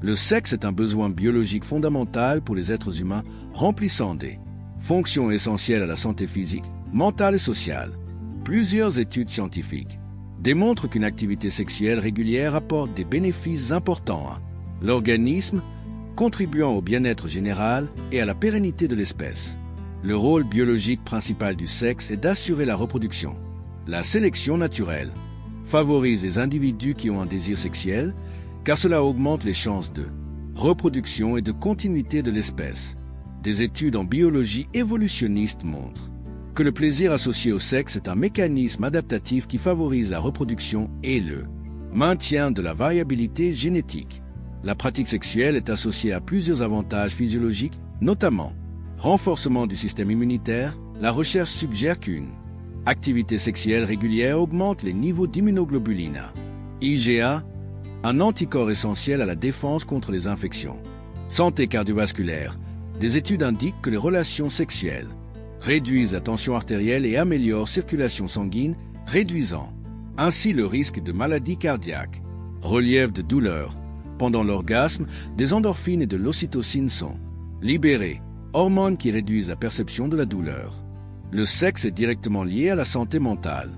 Le sexe est un besoin biologique fondamental pour les êtres humains, remplissant des fonctions essentielles à la santé physique, mentale et sociale. Plusieurs études scientifiques démontrent qu'une activité sexuelle régulière apporte des bénéfices importants à l'organisme, contribuant au bien-être général et à la pérennité de l'espèce. Le rôle biologique principal du sexe est d'assurer la reproduction. La sélection naturelle favorise les individus qui ont un désir sexuel, car cela augmente les chances de reproduction et de continuité de l'espèce. Des études en biologie évolutionniste montrent que le plaisir associé au sexe est un mécanisme adaptatif qui favorise la reproduction et le maintien de la variabilité génétique. La pratique sexuelle est associée à plusieurs avantages physiologiques, notamment renforcement du système immunitaire. La recherche suggère qu'une activité sexuelle régulière augmente les niveaux d'immunoglobuline A, IgA, un anticorps essentiel à la défense contre les infections. Santé cardiovasculaire. Des études indiquent que les relations sexuelles réduisent la tension artérielle et améliorent la circulation sanguine, réduisant ainsi le risque de maladies cardiaques. Relief de douleur. Pendant l'orgasme, des endorphines et de l'ocytocine sont libérées, hormones qui réduisent la perception de la douleur. Le sexe est directement lié à la santé mentale.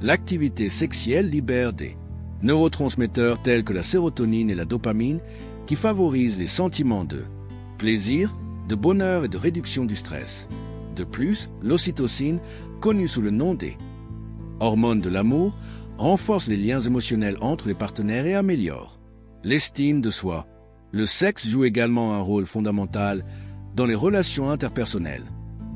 L'activité sexuelle libère des neurotransmetteurs tels que la sérotonine et la dopamine qui favorisent les sentiments de plaisir, de bonheur et de réduction du stress. De plus, l'ocytocine, connue sous le nom des hormones de l'amour, renforce les liens émotionnels entre les partenaires et améliore l'estime de soi. Le sexe joue également un rôle fondamental dans les relations interpersonnelles.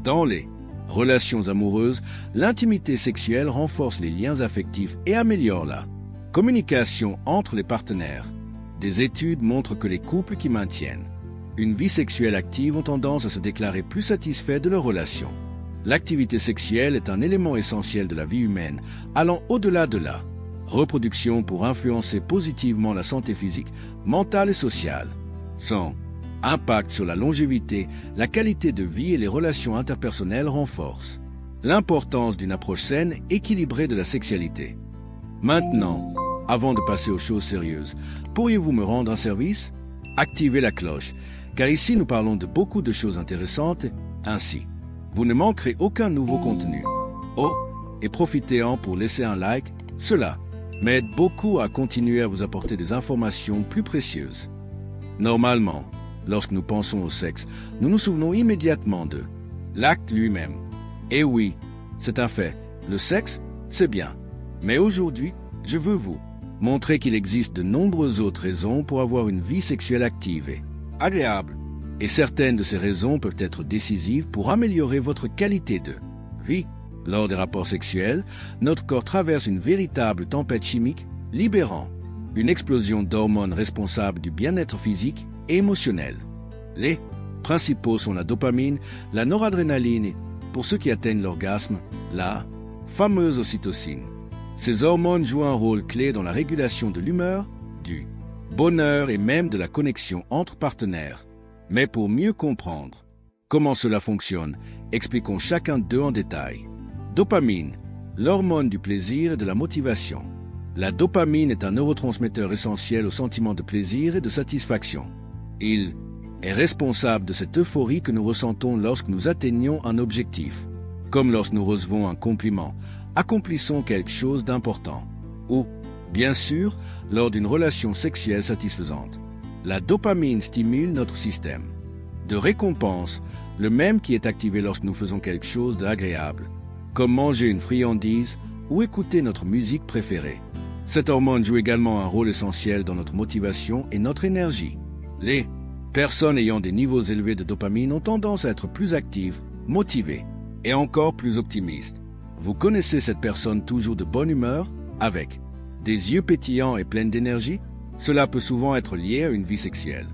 Dans les relations amoureuses, l'intimité sexuelle renforce les liens affectifs et améliore la communication entre les partenaires. Des études montrent que les couples qui maintiennent une vie sexuelle active ont tendance à se déclarer plus satisfaits de leur relation. L'activité sexuelle est un élément essentiel de la vie humaine, allant au-delà de la reproduction pour influencer positivement la santé physique, mentale et sociale. Son impact sur la longévité, la qualité de vie et les relations interpersonnelles renforce l'importance d'une approche saine, équilibrée de la sexualité. Maintenant, avant de passer aux choses sérieuses, pourriez-vous me rendre un service? Activez la cloche, car ici nous parlons de beaucoup de choses intéressantes, ainsi vous ne manquerez aucun nouveau contenu. Oh, et profitez-en pour laisser un like, cela m'aide beaucoup à continuer à vous apporter des informations plus précieuses. Normalement, lorsque nous pensons au sexe, nous nous souvenons immédiatement de l'acte lui-même. Et oui, c'est un fait, le sexe, c'est bien. Mais aujourd'hui, je veux vous montrer qu'il existe de nombreuses autres raisons pour avoir une vie sexuelle active et agréable. Et certaines de ces raisons peuvent être décisives pour améliorer votre qualité de vie. Lors des rapports sexuels, notre corps traverse une véritable tempête chimique, libérant une explosion d'hormones responsables du bien-être physique et émotionnel. Les principaux sont la dopamine, la noradrénaline et, pour ceux qui atteignent l'orgasme, la fameuse ocytocine. Ces hormones jouent un rôle clé dans la régulation de l'humeur, du bonheur et même de la connexion entre partenaires. Mais pour mieux comprendre comment cela fonctionne, expliquons chacun d'eux en détail. Dopamine, l'hormone du plaisir et de la motivation. La dopamine est un neurotransmetteur essentiel au sentiment de plaisir et de satisfaction. Il est responsable de cette euphorie que nous ressentons lorsque nous atteignons un objectif, comme lorsque nous recevons un compliment, accomplissons quelque chose d'important, ou, bien sûr, lors d'une relation sexuelle satisfaisante. La dopamine stimule notre système de récompense, le même qui est activé lorsque nous faisons quelque chose d'agréable, comme manger une friandise ou écouter notre musique préférée. Cette hormone joue également un rôle essentiel dans notre motivation et notre énergie. Les personnes ayant des niveaux élevés de dopamine ont tendance à être plus actives, motivées et encore plus optimistes. Vous connaissez cette personne toujours de bonne humeur, avec des yeux pétillants et pleine d'énergie? Cela peut souvent être lié à une vie sexuelle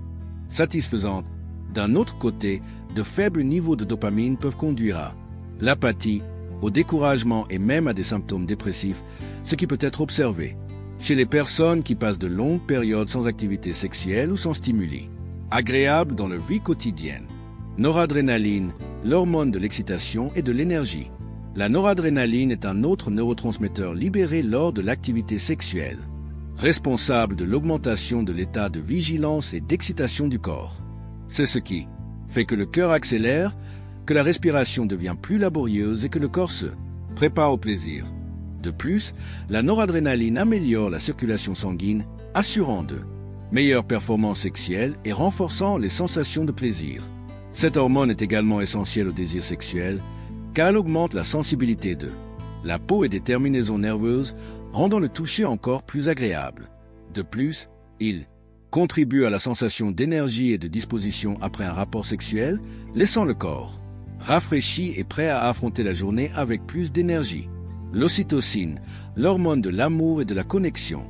satisfaisante. D'un autre côté, de faibles niveaux de dopamine peuvent conduire à l'apathie, au découragement et même à des symptômes dépressifs, ce qui peut être observé chez les personnes qui passent de longues périodes sans activité sexuelle ou sans stimuli agréables dans leur vie quotidienne. Noradrénaline, l'hormone de l'excitation et de l'énergie. La noradrénaline est un autre neurotransmetteur libéré lors de l'activité sexuelle, responsable de l'augmentation de l'état de vigilance et d'excitation du corps. C'est ce qui fait que le cœur accélère, que la respiration devient plus laborieuse et que le corps se prépare au plaisir. De plus, la noradrénaline améliore la circulation sanguine, assurant de meilleures performances sexuelles et renforçant les sensations de plaisir. Cette hormone est également essentielle au désir sexuel, car elle augmente la sensibilité de la peau et des terminaisons nerveuses, rendant le toucher encore plus agréable. De plus, il contribue à la sensation d'énergie et de disposition après un rapport sexuel, laissant le corps rafraîchi et prêt à affronter la journée avec plus d'énergie. L'ocytocine, l'hormone de l'amour et de la connexion.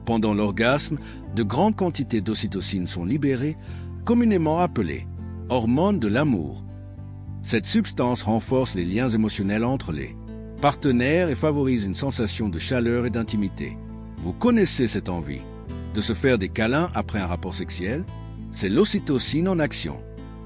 Pendant l'orgasme, de grandes quantités d'ocytocine sont libérées, communément appelées hormone de l'amour. Cette substance renforce les liens émotionnels entre les partenaires et favorise une sensation de chaleur et d'intimité. Vous connaissez cette envie de se faire des câlins après un rapport sexuel? C'est l'ocytocine en action.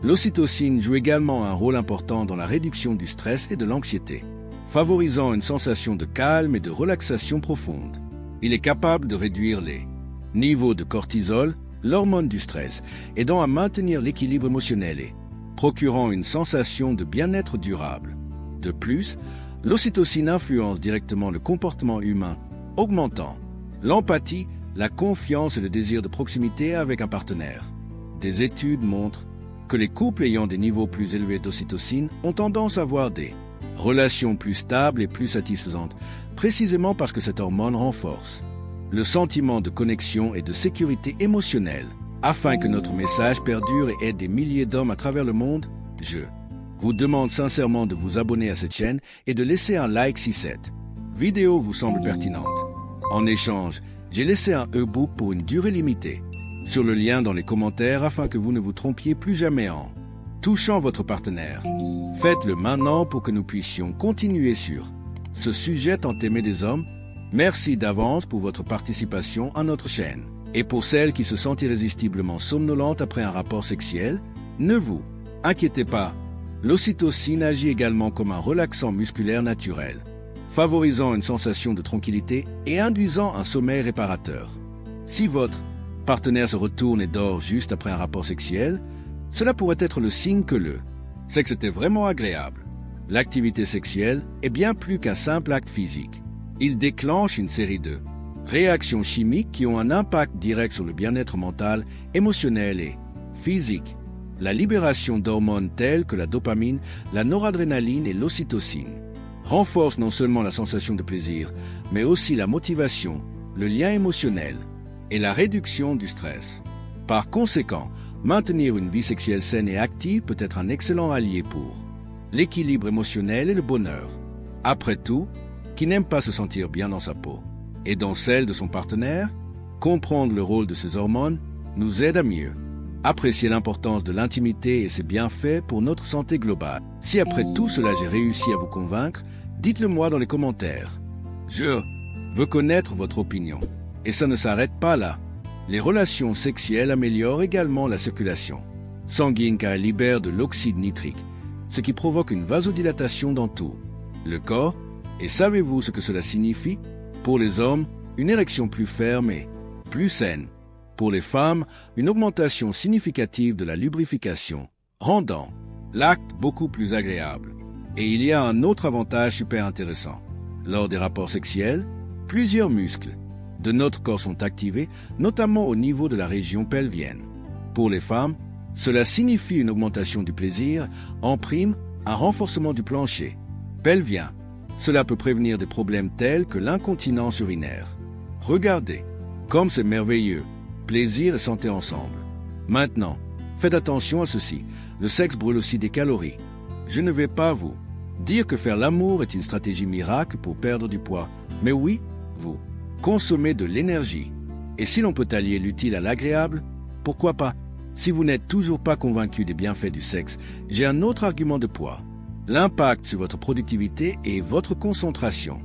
L'ocytocine joue également un rôle important dans la réduction du stress et de l'anxiété, favorisant une sensation de calme et de relaxation profonde. Il est capable de réduire les niveaux de cortisol, l'hormone du stress, aidant à maintenir l'équilibre émotionnel et procurant une sensation de bien-être durable. De plus, l'ocytocine influence directement le comportement humain, augmentant l'empathie, la confiance et le désir de proximité avec un partenaire. Des études montrent que les couples ayant des niveaux plus élevés d'ocytocine ont tendance à avoir des relations plus stables et plus satisfaisantes, précisément parce que cette hormone renforce le sentiment de connexion et de sécurité émotionnelle. Afin que notre message perdure et aide des milliers d'hommes à travers le monde, je vous demande sincèrement de vous abonner à cette chaîne et de laisser un like si cette vidéo vous semble pertinente. En échange, j'ai laissé un e-book pour une durée limitée sur le lien dans les commentaires afin que vous ne vous trompiez plus jamais en touchant votre partenaire. Faites-le maintenant pour que nous puissions continuer sur ce sujet tant aimé des hommes. Merci d'avance pour votre participation à notre chaîne. Et pour celles qui se sentent irrésistiblement somnolentes après un rapport sexuel, ne vous inquiétez pas. L'ocytocine agit également comme un relaxant musculaire naturel, favorisant une sensation de tranquillité et induisant un sommeil réparateur. Si votre partenaire se retourne et dort juste après un rapport sexuel, cela pourrait être le signe que le sexe était vraiment agréable. L'activité sexuelle est bien plus qu'un simple acte physique. Il déclenche une série de réactions chimiques qui ont un impact direct sur le bien-être mental, émotionnel et physique. La libération d'hormones telles que la dopamine, la noradrénaline et l'ocytocine renforce non seulement la sensation de plaisir, mais aussi la motivation, le lien émotionnel et la réduction du stress. Par conséquent, maintenir une vie sexuelle saine et active peut être un excellent allié pour l'équilibre émotionnel et le bonheur. Après tout, qui n'aime pas se sentir bien dans sa peau et dans celle de son partenaire? Comprendre le rôle de ces hormones nous aide à mieux apprécier l'importance de l'intimité et ses bienfaits pour notre santé globale. Si après tout cela j'ai réussi à vous convaincre, dites-le moi dans les commentaires. Je veux connaître votre opinion. Et ça ne s'arrête pas là. Les relations sexuelles améliorent également la circulation sanguine car elles libèrent de l'oxyde nitrique, ce qui provoque une vasodilatation dans tout le corps. Et savez-vous ce que cela signifie? Pour les hommes, une érection plus ferme et plus saine. Pour les femmes, une augmentation significative de la lubrification, rendant l'acte beaucoup plus agréable. Et il y a un autre avantage super intéressant. Lors des rapports sexuels, plusieurs muscles de notre corps sont activés, notamment au niveau de la région pelvienne. Pour les femmes, cela signifie une augmentation du plaisir, en prime, un renforcement du plancher pelvien. Cela peut prévenir des problèmes tels que l'incontinence urinaire. Regardez, comme c'est merveilleux, plaisir et santé ensemble. Maintenant, faites attention à ceci, le sexe brûle aussi des calories. Je ne vais pas vous dire que faire l'amour est une stratégie miracle pour perdre du poids, mais oui, vous consommez de l'énergie. Et si l'on peut allier l'utile à l'agréable, pourquoi pas? Si vous n'êtes toujours pas convaincu des bienfaits du sexe, j'ai un autre argument de poids. L'impact sur votre productivité et votre concentration.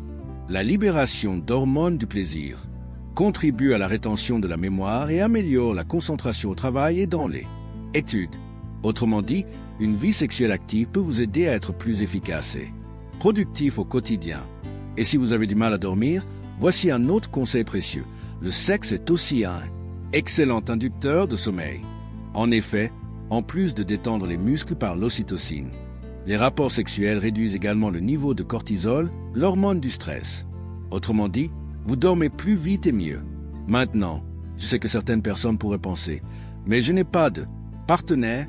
La libération d'hormones du plaisir contribue à la rétention de la mémoire et améliore la concentration au travail et dans les études. Autrement dit, une vie sexuelle active peut vous aider à être plus efficace et productif au quotidien. Et si vous avez du mal à dormir, voici un autre conseil précieux. le sexe est aussi un excellent inducteur de sommeil. En effet, en plus de détendre les muscles par l'ocytocine, les rapports sexuels réduisent également le niveau de cortisol, l'hormone du stress. Autrement dit, vous dormez plus vite et mieux. Maintenant, je sais que certaines personnes pourraient penser, mais je n'ai pas de partenaire.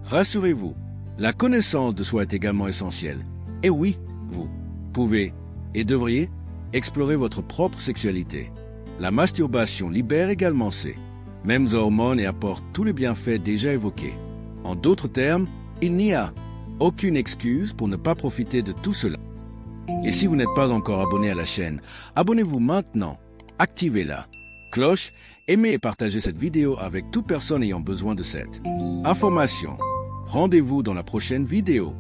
Rassurez-vous, la connaissance de soi est également essentielle. Et oui, vous pouvez et devriez explorer votre propre sexualité. La masturbation libère également ces mêmes hormones et apporte tous les bienfaits déjà évoqués. En d'autres termes, il n'y a aucune excuse pour ne pas profiter de tout cela. Et si vous n'êtes pas encore abonné à la chaîne, abonnez-vous maintenant, activez la cloche, aimez et partagez cette vidéo avec toute personne ayant besoin de cette information. Rendez-vous dans la prochaine vidéo.